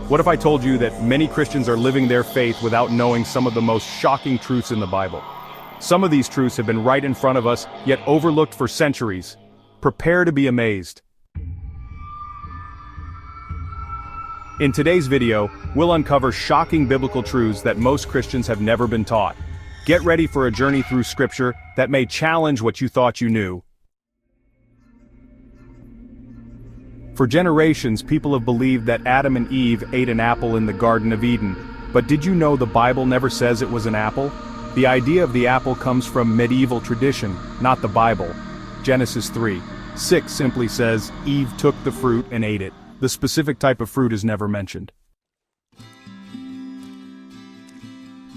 What if I told you that many Christians are living their faith without knowing some of the most shocking truths in the Bible? Some of these truths have been right in front of us, yet overlooked for centuries. Prepare to be amazed. In today's video, we'll uncover shocking biblical truths that most Christians have never been taught. Get ready for a journey through Scripture that may challenge what you thought you knew. For generations, people have believed that Adam and Eve ate an apple in the Garden of Eden. But did you know the Bible never says it was an apple? The idea of the apple comes from medieval tradition, not the Bible. Genesis 3:6 simply says, Eve took the fruit and ate it. The specific type of fruit is never mentioned.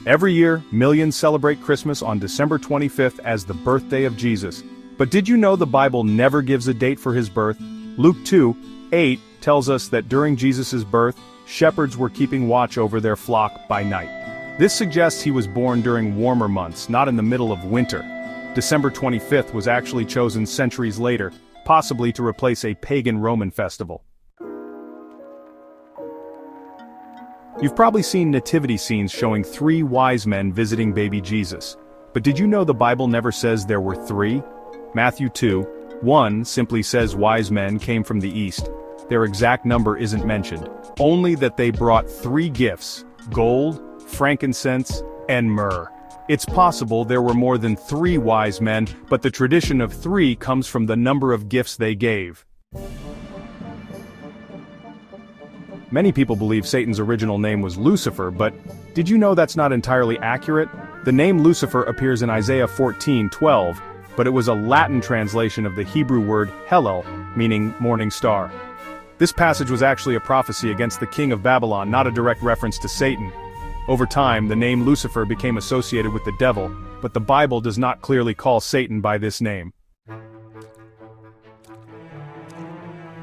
Every year, millions celebrate Christmas on December 25th as the birthday of Jesus. But did you know the Bible never gives a date for his birth? Luke 2:8 tells us that during Jesus' birth, shepherds were keeping watch over their flock by night. This suggests he was born during warmer months, not in the middle of winter. December 25th was actually chosen centuries later, possibly to replace a pagan Roman festival. You've probably seen nativity scenes showing 3 wise men visiting baby Jesus. But did you know the Bible never says there were 3? Matthew 2:1 simply says wise men came from the east. Their exact number isn't mentioned, only that they brought 3 gifts: gold, frankincense, and myrrh. It's possible there were more than 3 wise men, but the tradition of 3 comes from the number of gifts they gave. Many people believe Satan's original name was Lucifer, but did you know that's not entirely accurate? The name Lucifer appears in Isaiah 14:12, but it was a Latin translation of the Hebrew word Hellel, meaning morning star. This passage was actually a prophecy against the king of Babylon, not a direct reference to Satan. Over time, the name Lucifer became associated with the devil, but the Bible does not clearly call Satan by this name.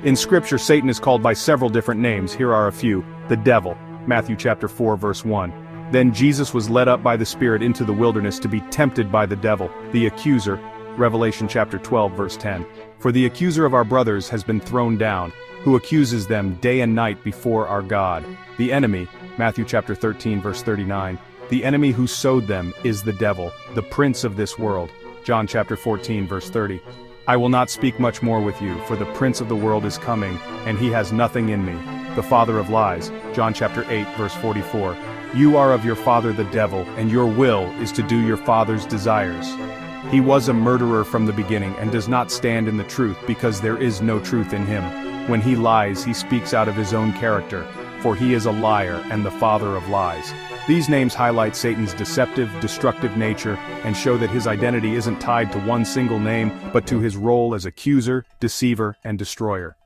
In Scripture, Satan is called by several different names. Here are a few. The devil, Matthew chapter 4 verse 1. Then Jesus was led up by the Spirit into the wilderness to be tempted by the devil. The accuser, Revelation chapter 12 verse 10. For the accuser of our brothers has been thrown down, who accuses them day and night before our God. The enemy, Matthew chapter 13 verse 39. The enemy who sowed them is the devil, the prince of this world. John chapter 14 verse 30. I will not speak much more with you, for the prince of the world is coming, and he has nothing in me. The father of lies, John chapter 8 verse 44. You are of your father the devil, and your will is to do your father's desires. He was a murderer from the beginning and does not stand in the truth because there is no truth in him. When he lies, he speaks out of his own character, for he is a liar and the father of lies. These names highlight Satan's deceptive, destructive nature and show that his identity isn't tied to one single name, but to his role as accuser, deceiver, and destroyer.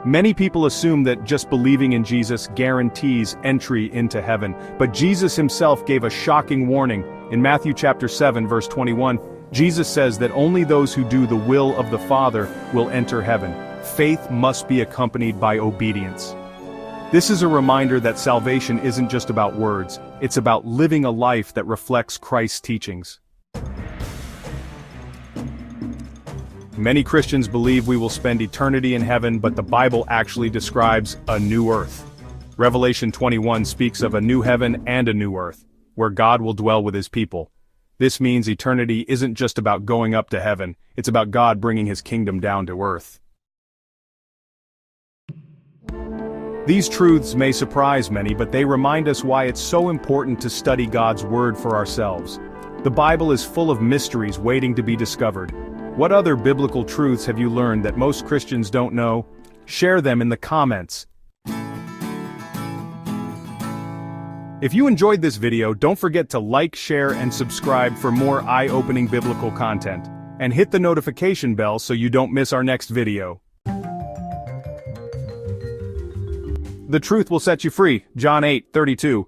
Many people assume that just believing in Jesus guarantees entry into heaven, but Jesus himself gave a shocking warning. In Matthew chapter 7 verse 21, Jesus says that only those who do the will of the Father will enter heaven. Faith must be accompanied by obedience. This is a reminder that salvation isn't just about words, it's about living a life that reflects Christ's teachings. Many Christians believe we will spend eternity in heaven, but the Bible actually describes a new earth. Revelation 21 speaks of a new heaven and a new earth, where God will dwell with his people. This means eternity isn't just about going up to heaven, it's about God bringing his kingdom down to earth. These truths may surprise many, but they remind us why it's so important to study God's Word for ourselves. The Bible is full of mysteries waiting to be discovered. What other biblical truths have you learned that most Christians don't know? Share them in the comments. If you enjoyed this video, don't forget to like, share, and subscribe for more eye-opening biblical content. And hit the notification bell so you don't miss our next video. The truth will set you free, John 8:32.